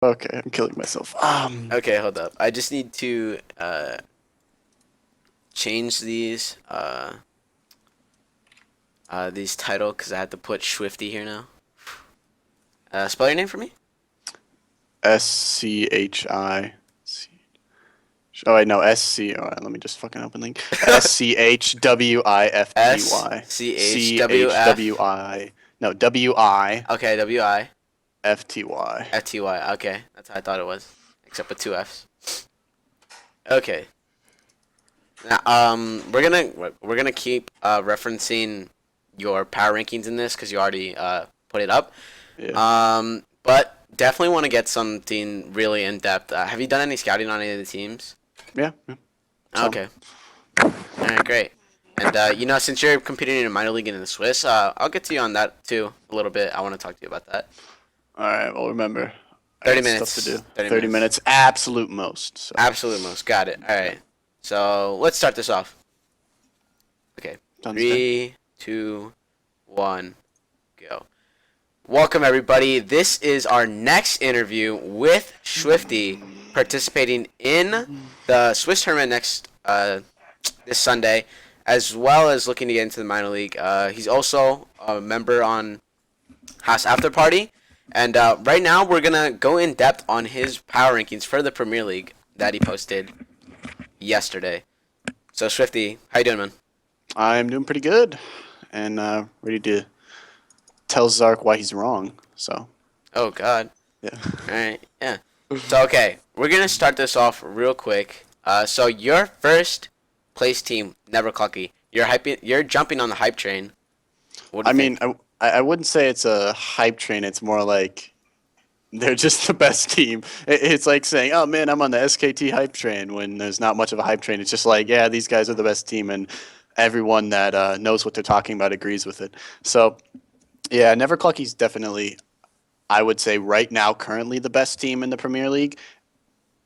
Okay, I'm killing myself. Okay, hold up. I just need to change these title because I had to put Schwifty here now. Spell your name for me. SCHI. Oh wait, no, SC. All right, let me just fucking open link. S SCHWIFTY. C H W F. CHWI. No, WIFTY. Okay, W I F T Y. Okay, that's how I thought it was, except with two F's. Okay. Now, we're gonna keep referencing your power rankings in this because you already put it up. Yeah. But definitely want to get something really in depth. Have you done any scouting on any of the teams? Yeah. Some. Okay. All right, great. And since you're competing in a minor league in the Swiss, I'll get to you on that too a little bit. I want to talk to you about that. All right. Well, remember, I 30 got stuff to do. minutes. 30 30 minutes. minutes, absolute most. So. Absolute most. Got it. All Yeah. right. So let's start this off. Okay. Sounds good. 3, 2, 1, go. Welcome everybody. This is our next interview with Schwifty, participating in the Swiss tournament next this Sunday, as well as looking to get into the minor league. He's also a member on House After Party, and right now we're gonna go in depth on his power rankings for the Premier League that he posted yesterday. So Schwifty, how you doing, man? I'm doing pretty good, and ready to tell Zark why he's wrong. So, Oh God. yeah. All right. Yeah. So okay, we're gonna start this off real quick. So your first place team, Never Clucky. You're jumping on the hype train. What do I you mean, think? I wouldn't say it's a hype train. It's more like they're just the best team. It's like saying, "Oh man, I'm on the SKT hype train," when there's not much of a hype train. It's just like, yeah, these guys are the best team, and everyone that knows what they're talking about agrees with it. So, yeah, Never Clucky's definitely, I would say, right now, currently the best team in the Premier League.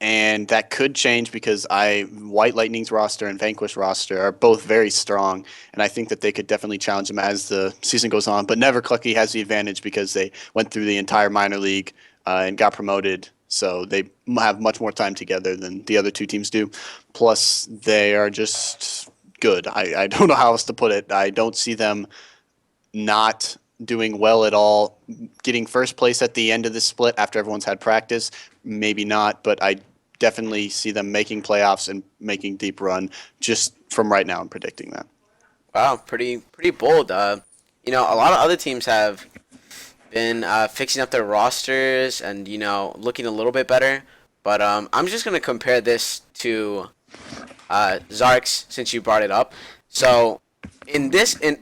And that could change because White Lightning's roster and Vanquish roster are both very strong, and I think that they could definitely challenge them as the season goes on. But Never Clucky has the advantage because they went through the entire minor league and got promoted, so they have much more time together than the other two teams do. Plus, they are just good. I don't know how else to put it. I don't see them not doing well at all. Getting first place at the end of the split after everyone's had practice, maybe not, but I definitely see them making playoffs and making deep run just from right now. I'm predicting that. Wow, pretty bold. A lot of other teams have been fixing up their rosters and looking a little bit better. But I'm just gonna compare this to Zark's since you brought it up. So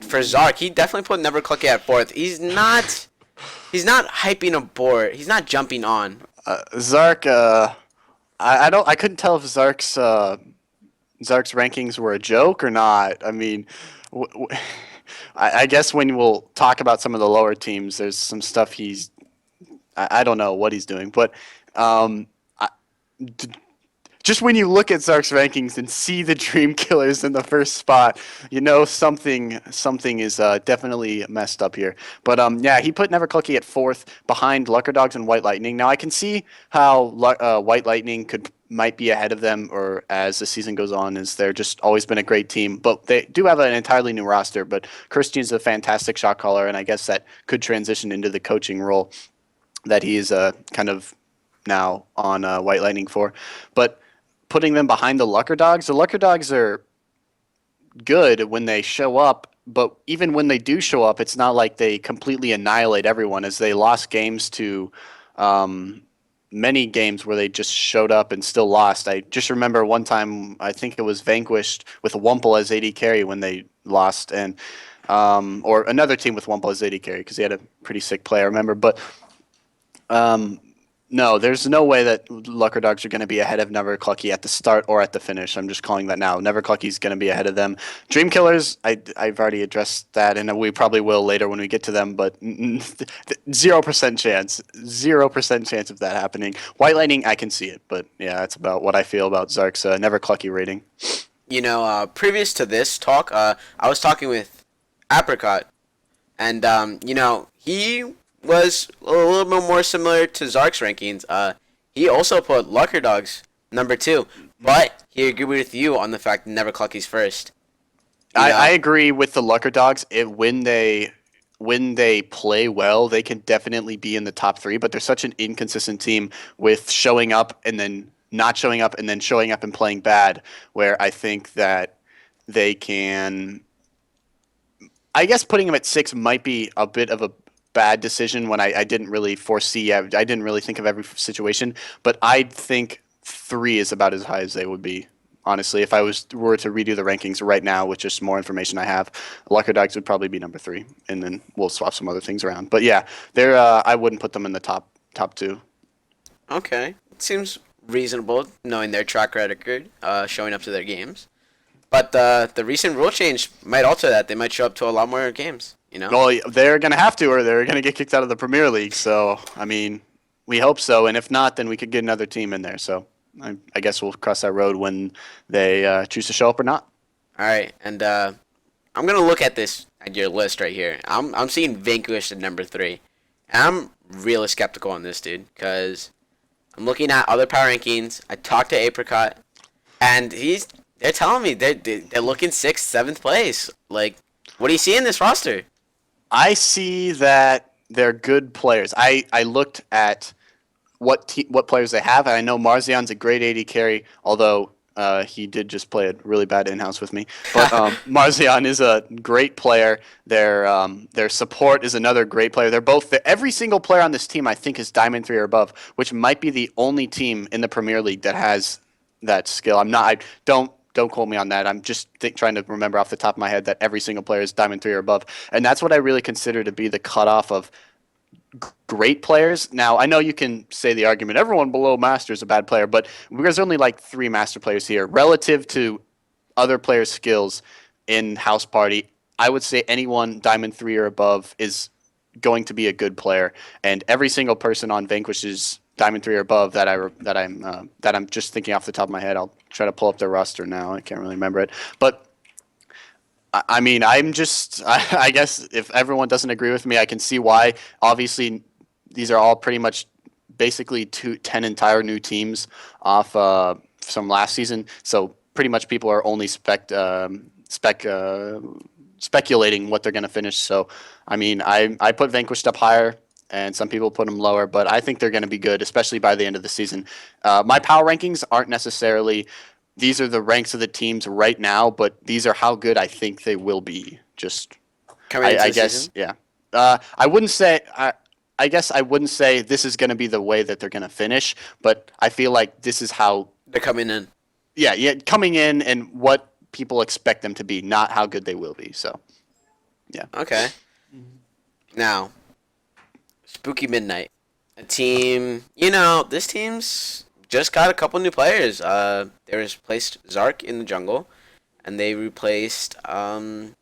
for Zark, he definitely put Never Clucky at fourth. He's not hyping a board. He's not jumping on. Zark, I couldn't tell if Zark's rankings were a joke or not. I mean, w- w- I guess when we'll talk about some of the lower teams, there's some stuff I don't know what he's doing, but um, I, just when you look at Zark's rankings and see the Dream Killers in the first spot, you know something is definitely messed up here. But yeah, he put Never Clucky at fourth behind Lucker Dogs and White Lightning. Now I can see how White Lightning might be ahead of them, or as the season goes on, as they're just always been a great team. But they do have an entirely new roster. But Christian's a fantastic shot caller, and I guess that could transition into the coaching role that he is kind of now on White Lightning for. But putting them behind the Lucker Dogs are good when they show up, but even when they do show up, it's not like they completely annihilate everyone, as they lost games to many games where they just showed up and still lost. I just remember one time, I think it was Vanquished with Wumple as AD carry when they lost, and or another team with Wumple as AD carry because he had a pretty sick play, I remember. But um, no, there's no way that Lucker Dogs are going to be ahead of Never Clucky at the start or at the finish. I'm just calling that now. Never Clucky's going to be ahead of them. Dream Killers, I've already addressed that, and we probably will later when we get to them. But 0% chance, 0% chance of that happening. White Lightning, I can see it, but yeah, that's about what I feel about Zark's Never Clucky rating. Previous to this talk, I was talking with Apricot, and he was a little bit more similar to Zark's rankings. he also put Lucker Dogs number 2, but he agreed with you on the fact that Never Clucky's first. You I know, agree with the Lucker Dogs. When they play well, they can definitely be in the top three. But they're such an inconsistent team with showing up and then not showing up and then showing up and playing bad. Where I think that they can. I guess putting them at six might be a bit of a bad decision when I didn't really foresee. I didn't really think of every situation, but I think three is about as high as they would be. Honestly, if I were to redo the rankings right now with just more information I have, Lucker Dogs would probably be number three, and then we'll swap some other things around. But yeah, they're I wouldn't put them in the top two. okay, it seems reasonable knowing their track record, showing up to their games. But the recent rule change might alter that. They might show up to a lot more games. You know. Well, they're gonna have to, or they're gonna get kicked out of the Premier League. So I mean, we hope so, and if not, then we could get another team in there. So I guess we'll cross that road when they choose to show up or not. All right, and I'm gonna look at this at your list right here. I'm seeing Vanquish at number 3. And I'm really skeptical on this dude because I'm looking at other power rankings. I talked to Apricot, and they're telling me they're looking 6th, 7th place. Like, what do you see in this roster? I see that they're good players. I looked at what players they have, and I know Marzian's a great AD carry, although he did just play a really bad in-house with me. But Marzian is a great player. Their support is another great player. Every single player on this team I think is Diamond 3 or above, which might be the only team in the Premier League that has that skill. I don't quote me on that. I'm just trying to remember off the top of my head that every single player is Diamond 3 or above, and that's what I really consider to be the cutoff of great players. Now, I know you can say the argument everyone below Master is a bad player, but there's only like 3 Master players here relative to other players' skills in House Party. I would say anyone Diamond 3 or above is going to be a good player, and every single person on Vanquish's Diamond 3 or above that I'm just thinking off the top of my head. I'll try to pull up their roster now. I can't really remember it, but I mean, I guess if everyone doesn't agree with me, I can see why. Obviously, these are all pretty much basically 10 entire new teams off from last season. So pretty much people are only speculating what they're going to finish. So, I mean, I put Vanquished up higher, and some people put them lower, but I think they're going to be good, especially by the end of the season. My power rankings aren't necessarily these are the ranks of the teams right now, but these are how good I think they will be. Just, Coming into I the guess, season? yeah. I wouldn't say. I guess I wouldn't say this is going to be the way that they're going to finish, but I feel like this is how. They're coming in. Yeah, coming in and what people expect them to be, not how good they will be. So, yeah. Okay. Now, Spooky Midnight. A team, this team's just got a couple new players. They replaced Zark in the jungle, and they replaced, forget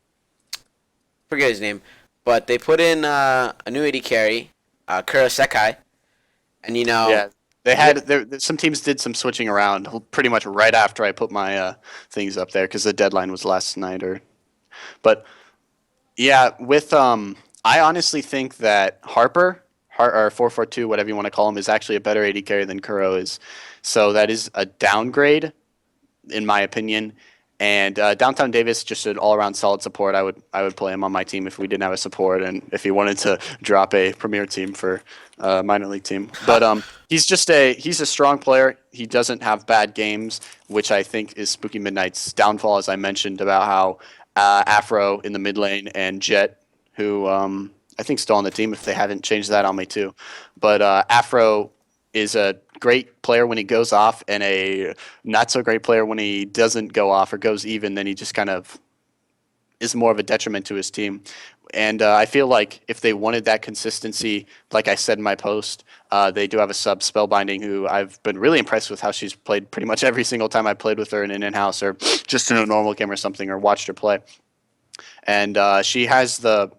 his name, but they put in a new AD carry, Kurosekai, and Yeah, they had some teams did some switching around pretty much right after I put my things up there because the deadline was last night. But yeah, with I honestly think that Harper or 442, whatever you want to call him, is actually a better AD carry than Kuro is. So that is a downgrade, in my opinion. And Downtown Davis, just an all-around solid support. I would play him on my team if we didn't have a support, and if he wanted to drop a premier team for a minor league team. But he's a strong player. He doesn't have bad games, which I think is Spooky Midnight's downfall, as I mentioned about how Afro in the mid lane and Jet, who I think still on the team. If they haven't changed that on me too, but Afro is a great player when he goes off and a not so great player when he doesn't go off or goes even. Then he just kind of is more of a detriment to his team. And I feel like if they wanted that consistency, like I said in my post, they do have a sub Spellbinding who I've been really impressed with how she's played pretty much every single time I played with her in an in-house or just in a normal game or something or watched her play. And she has the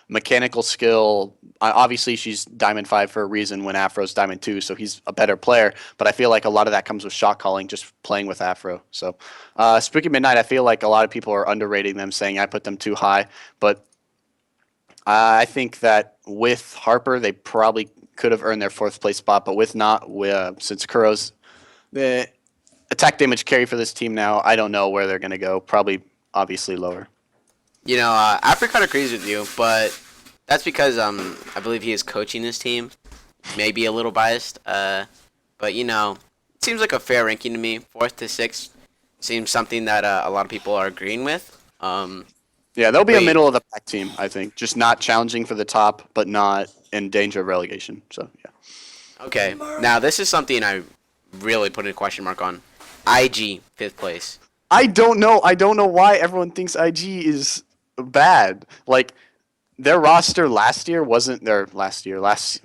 mechanical skill. Obviously, she's Diamond 5 for a reason when Afro's Diamond 2, so he's a better player. But I feel like a lot of that comes with shot calling, just playing with Afro. So Spooky Midnight, I feel like a lot of people are underrating them, saying I put them too high. But I think that with Harper, they probably could have earned their fourth place spot, but with not since Kuro's the attack damage carry for this team now, I don't know where they're going to go. Probably, obviously, lower. Apricot agrees with you, but that's because I believe he is coaching his team. Maybe a little biased, but it seems like a fair ranking to me. Fourth to sixth seems something that a lot of people are agreeing with. Yeah, they'll be a Wait. middle of the pack team, I think. Just not challenging for the top, but not in danger of relegation. So, yeah. Okay, now this is something I really put a question mark on. IG fifth place. I don't know. I don't know why everyone thinks IG is bad. Like, their roster last year wasn't their last year. Last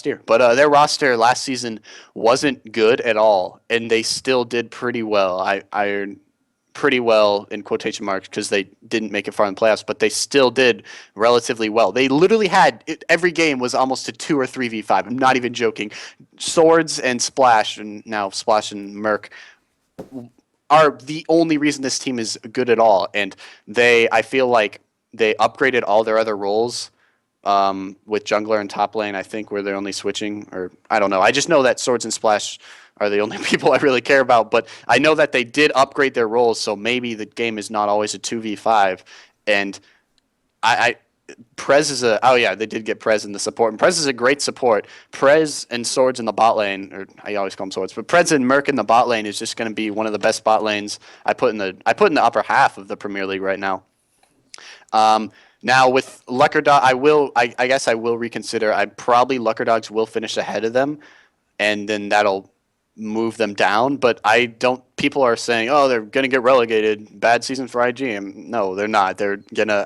year. But their roster last season wasn't good at all, and they still did pretty well. I pretty well in quotation marks because they didn't make it far in the playoffs, but they still did relatively well. They literally had every game was almost a 2 or 3v5. I'm not even joking. Swords and Splash, and now Splash and Merc are the only reason this team is good at all. And I feel like they upgraded all their other roles with jungler and top lane. I think where they're only switching, or I don't know. I just know that Swords and Splash are the only people I really care about. But I know that they did upgrade their roles, so maybe the game is not always a 2v5. And I Prez is they did get Prez in the support, and Prez is a great support. Prez and Swords in the bot lane, or I always call them Swords, but Prez and Merc in the bot lane is just going to be one of the best bot lanes I put in the upper half of the Premier League right now. Now with Luckerdog, I guess I will reconsider. Lucker Dogs will finish ahead of them, and then that'll move them down. But I don't. People are saying, "Oh, they're gonna get relegated. Bad season for IG." No, they're not. They're gonna.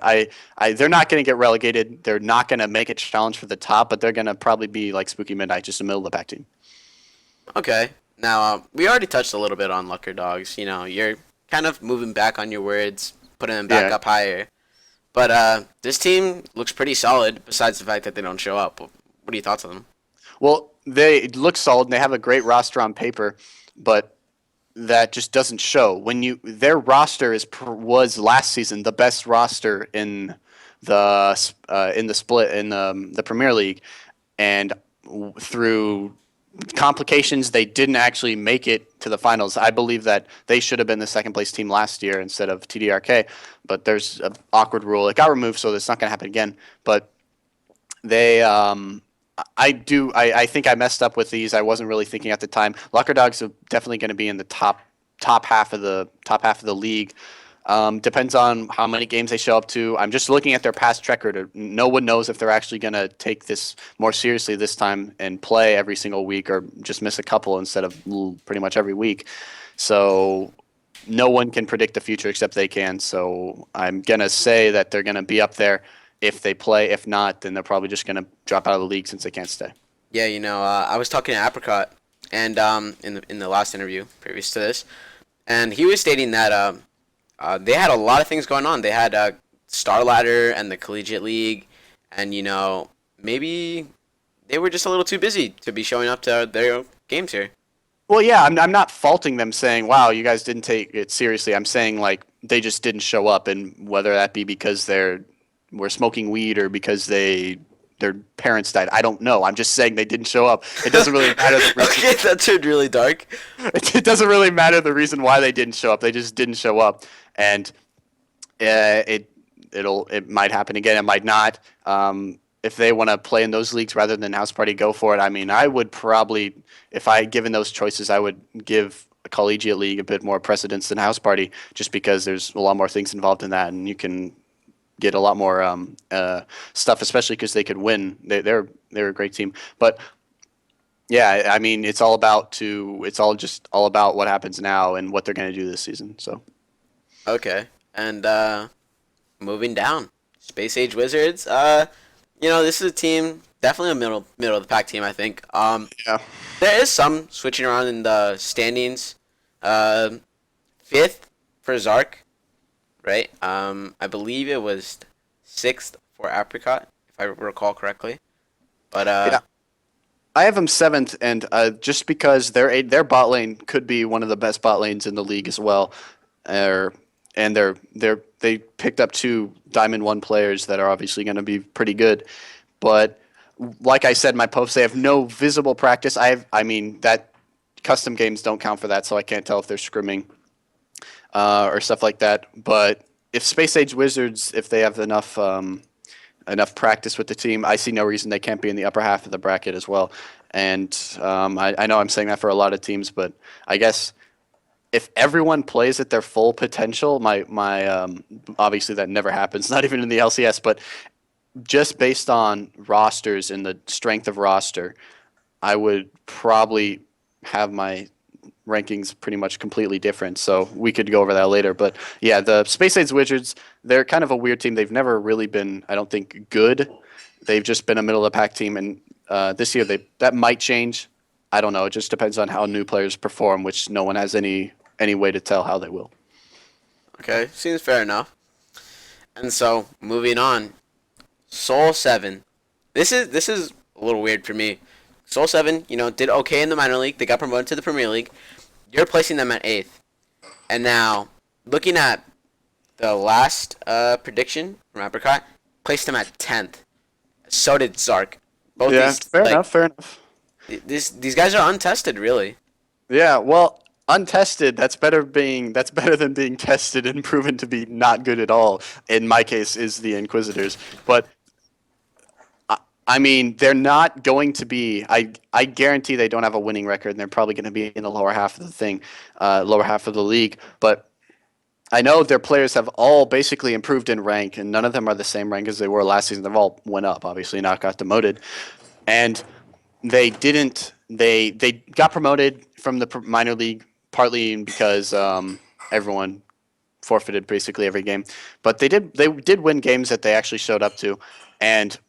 They're not gonna get relegated. They're not gonna make a challenge for the top, but they're gonna probably be like Spooky Midnight, just a middle of the pack team. Okay, now we already touched a little bit on Lucker Dogs. You're kind of moving back on your words, putting them back up higher. But this team looks pretty solid, besides the fact that they don't show up. What are your thoughts on them? Well, they look solid and they have a great roster on paper, but that just doesn't show. Their roster was last season the best roster in the split in the Premier League, and through complications they didn't actually make it to the finals. I believe that they should have been the second place team last year instead of TDRK, but there's an awkward rule. It got removed, so it's not going to happen again. But they I think I messed up with these. I wasn't really thinking at the time. Lucker Dogs are definitely going to be in the top half of the league. Depends on how many games they show up to. I'm just looking at their past record. No one knows if they're actually going to take this more seriously this time and play every single week, or just miss a couple instead of pretty much every week. So no one can predict the future except they can. So I'm going to say that they're going to be up there if they play. If not, then they're probably just going to drop out of the league since they can't stay. Yeah, I was talking to Apricot, and in the last interview previous to this, and he was stating that they had a lot of things going on. They had Star Ladder and the Collegiate League, and maybe they were just a little too busy to be showing up to their games here. Well, yeah, I'm not faulting them saying, "Wow, you guys didn't take it seriously." I'm saying like they just didn't show up, and whether that be because were smoking weed or because their parents died, I don't know. I'm just saying they didn't show up. It doesn't really matter. Okay, that turned really dark. It doesn't really matter the reason why they didn't show up. They just didn't show up, and it might happen again. It might not. If they want to play in those leagues rather than House Party, go for it. I mean, I would probably, if I given those choices, I would give a collegiate league a bit more precedence than House Party, just because there's a lot more things involved in that, and you can get a lot more stuff, especially because they could win. They're a great team, but yeah, I mean, it's all about what happens now and what they're going to do this season. So Okay, and moving down, Space Age Wizards. This is a team definitely a middle of the pack team. I think. yeah, There is some switching around in the standings. Fifth for Zark, right? I believe it was sixth for Apricot, if I recall correctly. But yeah. I have them seventh, and just because their bot lane could be one of the best bot lanes in the league as well, and they picked up two Diamond 1 players that are obviously going to be pretty good. But like I said, my posts, they have no visible practice. I mean, that custom games don't count for that, so I can't tell if they're scrimming or stuff like that. But if Space Age Wizards, if they have enough practice with the team, I see no reason they can't be in the upper half of the bracket as well. And I know I'm saying that for a lot of teams, but I guess if everyone plays at their full potential, my obviously that never happens, not even in the LCS, but just based on rosters and the strength of roster, I would probably have my rankings pretty much completely different. So we could go over that later. But yeah, the Space Age Wizards, they're kind of a weird team. They've never really been, I don't think, good. They've just been a middle of the pack team, and this year that might change. I don't know. It just depends on how new players perform, which no one has any way to tell how they will. Okay, seems fair enough. And so moving on, Soul 7. This is a little weird for me. Soul 7, did okay in the minor league. They got promoted to the Premier League. You're placing them at 8th. And now, looking at the last prediction from Apricot, placed them at 10th. So did Zark. Both Yeah, these, fair enough. Fair enough. These guys are untested, really. Yeah, well, untested, that's better than being tested and proven to be not good at all. In my case, is the Inquisitors. But I mean, they're not going to be. I guarantee they don't have a winning record, and they're probably going to be in the lower half of the lower half of the league. But I know their players have all basically improved in rank, and none of them are the same rank as they were last season. They've all went up, obviously, not got demoted, and they didn't. They got promoted from the minor league partly because everyone forfeited basically every game, but they did win games that they actually showed up to, and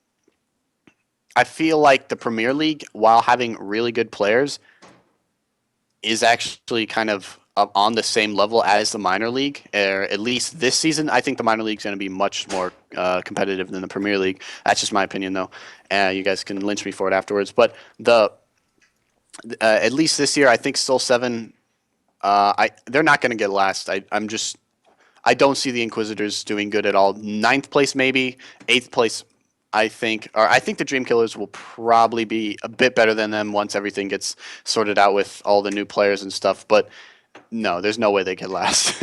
I feel like the Premier League, while having really good players, is actually kind of up on the same level as the minor league. Or at least this season, I think the minor league is going to be much more competitive than the Premier League. That's just my opinion, though. You guys can lynch me for it afterwards. But at least this year, I think Soul 7. They're not going to get last. I don't see the Inquisitors doing good at all. Ninth place, maybe. Eighth place, I think the Dream Killers will probably be a bit better than them once everything gets sorted out with all the new players and stuff. But no, there's no way they can last.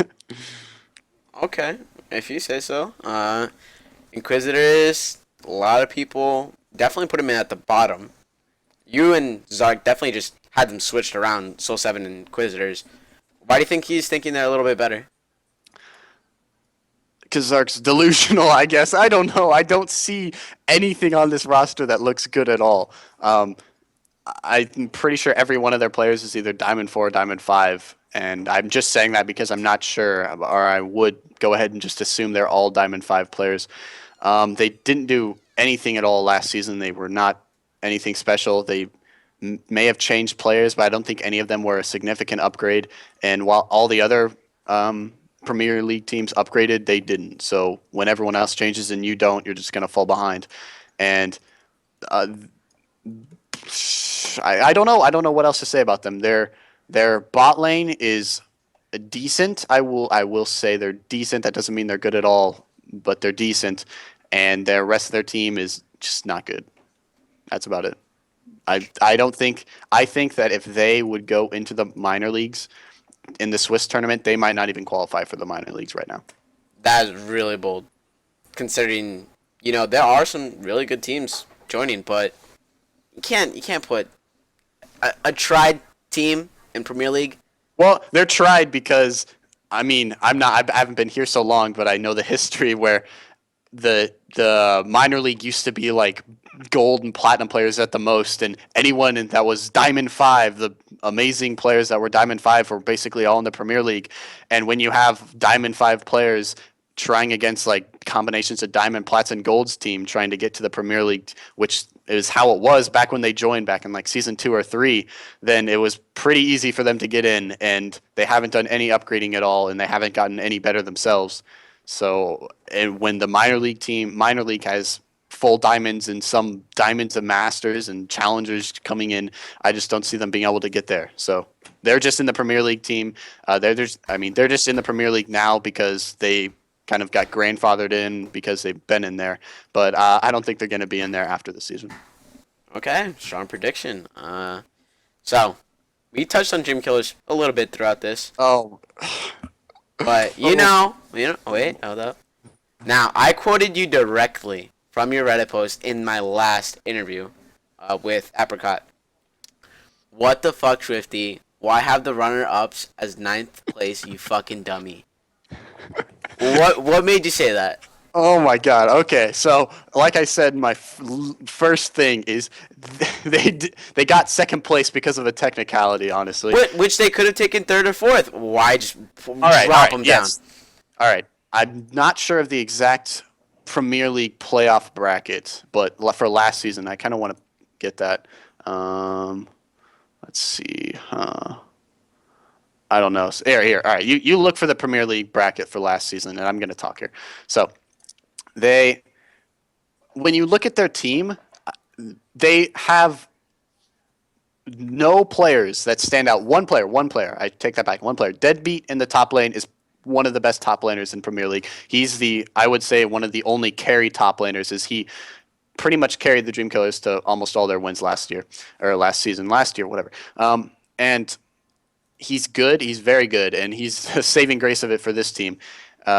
Okay, if you say so. Inquisitors, a lot of people definitely put them in at the bottom. You and Zark definitely just had them switched around, Soul 7 and Inquisitors. Why do you think he's thinking they're a little bit better? Kazark's delusional, I guess. I don't know. I don't see anything on this roster that looks good at all. I'm pretty sure every one of their players is either Diamond 4 or Diamond 5. And I'm just saying that because I'm not sure, or I would go ahead and just assume they're all Diamond 5 players. They didn't do anything at all last season. They were not anything special. They may have changed players, but I don't think any of them were a significant upgrade. And while all the other Premier League teams upgraded, they didn't. So when everyone else changes and you don't, you're just going to fall behind. And I don't know. I don't know what else to say about them. Their bot lane is decent. I will say they're decent. That doesn't mean they're good at all, but they're decent. And the rest of their team is just not good. That's about it. I don't think I think that if they would go into the minor leagues in the Swiss tournament, they might not even qualify for the minor leagues right now. That is really bold, considering there are some really good teams joining, but you can't put a tried team in Premier League. Well, they're tried because I mean I haven't been here so long, but I know the history where the minor league used to be like gold and platinum players at the most, and anyone that was Diamond 5, the amazing players that were Diamond 5 were basically all in the Premier League. And when you have Diamond 5 players trying against like combinations of Diamond, Plats, and Golds team trying to get to the Premier League, which is how it was back when they joined back in like season 2 or 3, then it was pretty easy for them to get in, and they haven't done any upgrading at all, and they haven't gotten any better themselves. So, and when the minor league has full diamonds and some diamonds and masters and challengers coming in, I just don't see them being able to get there. So they're just in the Premier League team. They're just in the Premier League now because they kind of got grandfathered in because they've been in there. But I don't think they're going to be in there after the season. Okay, strong prediction. So we touched on Dream Killers a little bit throughout this, Oh, but oh, wait, hold up. Now I quoted you directly from your Reddit post in my last interview, with Apricot. What the fuck, Swifty? Why have the runner-ups as ninth place? You fucking dummy. What made you say that? oh my God. Okay, so like I said, my first thing is they got second place because of a technicality. Honestly. Which they could have taken third or fourth. Why just All drop right, them down? yes. All right. I'm not sure of the exact Premier League playoff bracket, but for last season, I kind of want to get that. Um, let's see. I don't know. Here. All right. You look for the Premier League bracket for last season, and I'm going to talk here. So they, when you look at their team, they have no players that stand out. One player. I take that back. One player. Deadbeat in the top lane is one of the best top laners in Premier League. He's I would say, one of the only carry top laners. Is he pretty much carried the Dream Killers to almost all their wins last year or last year, whatever. And he's good. He's very good, and he's the saving grace of it for this team,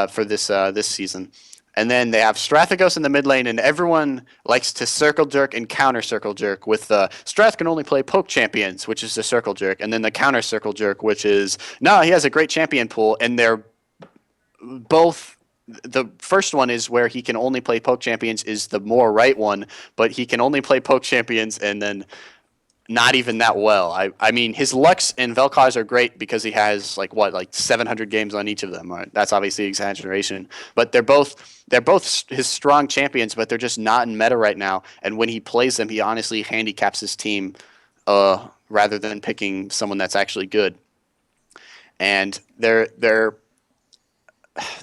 for this season. And then they have Strathagos in the mid lane, and everyone likes to circle jerk and counter circle jerk with Strath can only play poke champions, which is the circle jerk, and then the counter circle jerk, which is no, he has a great champion pool, and they're both. The first one is where he can only play poke champions is the more right one, but he can only play poke champions, and then not even that well. I mean, his Lux and Vel'Koz are great because he has like 700 games on each of them. Right? That's obviously exaggeration, but they're both his strong champions, but they're just not in meta right now. And when he plays them, he honestly handicaps his team, rather than picking someone that's actually good. And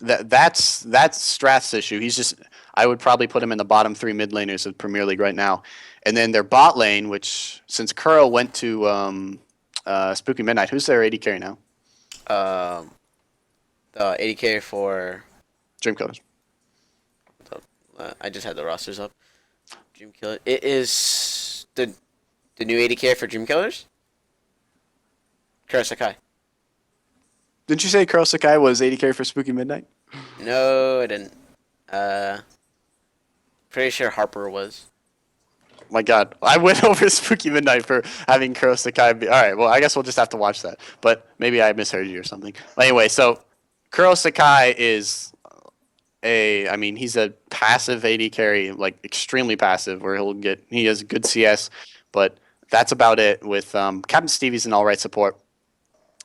that's Strath's issue. He's just I would probably put him in the bottom three mid laners of Premier League right now. And then their bot lane, which since Kuro went to Spooky Midnight, who's their AD carry now? Um, the 80k for. Dreamcoat. I just had the rosters up. Dream Killer. It is the new 80k for Dream Killers. Kuro Sakai. Didn't you say Kuro Sakai was AD carry for Spooky Midnight? No, I didn't. Uh, Pretty sure Harper was. My God, I went over Spooky Midnight for having Kuro Sakai be. All right, well, I guess we'll just have to watch that. But maybe I misheard you or something. Anyway, so Kuro Sakai is I mean, he's a passive AD carry, like extremely passive, where he has good CS, but that's about it. With Captain Stevie's an all right support.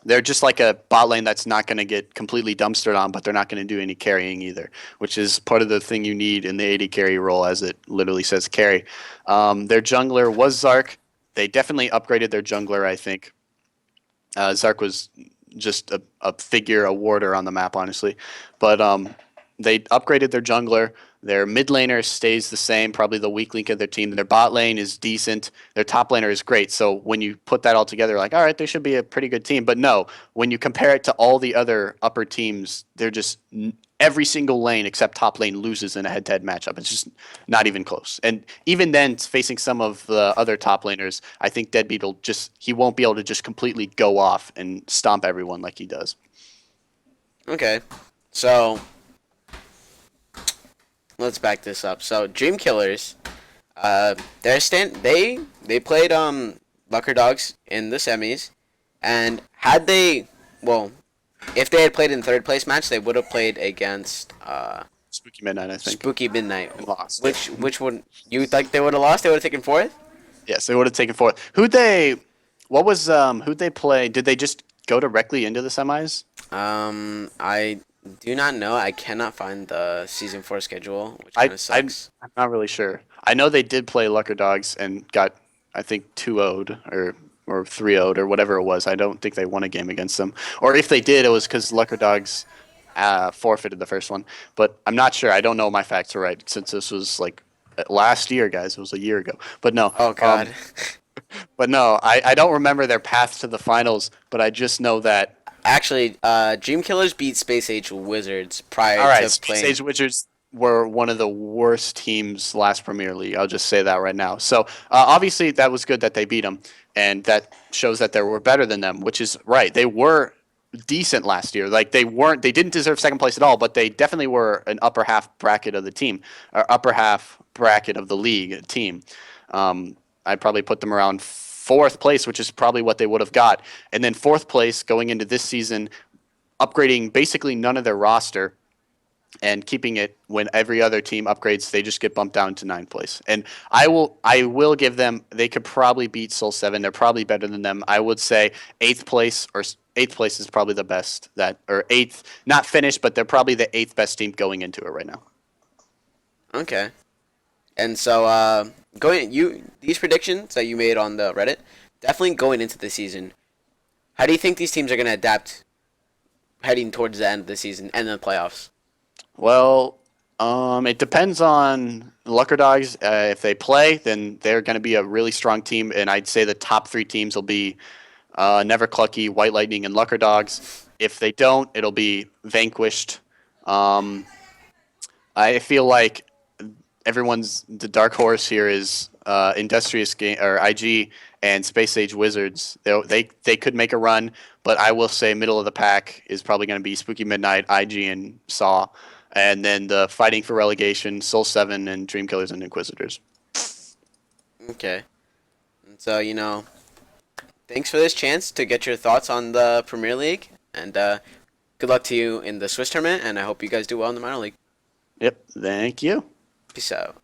They're just like a bot lane that's not going to get completely dumpstered on, but they're not going to do any carrying either, which is part of the thing you need in the AD carry role, as it literally says carry. Their jungler was Zark. They definitely upgraded their jungler, I think. Zark was just a figure, a warder on the map, honestly. But they upgraded their jungler. Their mid laner stays the same, probably the weak link of their team. Their bot lane is decent. Their top laner is great. So when you put that all together, like, all right, they should be a pretty good team. But no, when you compare it to all the other upper teams, they're just every single lane except top lane loses in a head-to-head matchup. It's just not even close. And even then, facing some of the other top laners, I think Deadbeat he won't be able to just completely go off and stomp everyone like he does. Okay, so let's back this up. So Dream Killers, they played Lucker Dogs in the semis, and if they had played in third place match, they would have played against Spooky Midnight, I think. Spooky Midnight. And lost. Which would you think they would have lost? They would have taken fourth. Yes, they would have taken fourth. Who'd they play? Did they just go directly into the semis? I do not know. I cannot find the season 4 schedule, which kind of sucks. I'm not really sure. I know they did play Lucker Dogs and got, I think, 2-0'd or 3-0'd or whatever it was. I don't think they won a game against them. Or if they did, it was because Lucker Dogs forfeited the first one. But I'm not sure. I don't know my facts are right, since this was like last year, guys. It was a year ago. But no. Oh God. But no, I don't remember their path to the finals, but I just know that. Actually, Dream Killers beat Space Age Wizards prior All right, to Space playing. Age Wizards. were one of the worst teams last Premier League. I'll just say that right now. So obviously that was good that they beat them, and that shows that they were better than them, which is right. They were decent last year. Like they didn't deserve second place at all, but they definitely were an upper half bracket of the team, or upper half bracket of the league team. I'd probably put them around fourth place, which is probably what they would have got, and then fourth place going into this season, upgrading basically none of their roster and keeping it when every other team upgrades, they just get bumped down to ninth place. And I will give them. They could probably beat Soul 7. They're probably better than them. I would say eighth place is probably the best or eighth, not finished, but they're probably the eighth best team going into it right now. Okay. And so these predictions that you made on the Reddit, definitely going into the season. How do you think these teams are going to adapt heading towards the end of the season and the playoffs? Well, it depends on Lucker Dogs. If they play, then they're going to be a really strong team, and I'd say the top three teams will be Never Clucky, White Lightning, and Lucker Dogs. If they don't, it'll be Vanquished. Um, I feel like the dark horse here is Industrious Game or IG and Space Age Wizards. They could make a run, but I will say middle of the pack is probably going to be Spooky Midnight, IG, and Saw, and then the fighting for relegation, Soul 7 and Dream Killers and Inquisitors. Okay. And so, thanks for this chance to get your thoughts on the Premier League, and good luck to you in the Swiss tournament, and I hope you guys do well in the minor league. Yep. Thank you. Peace out.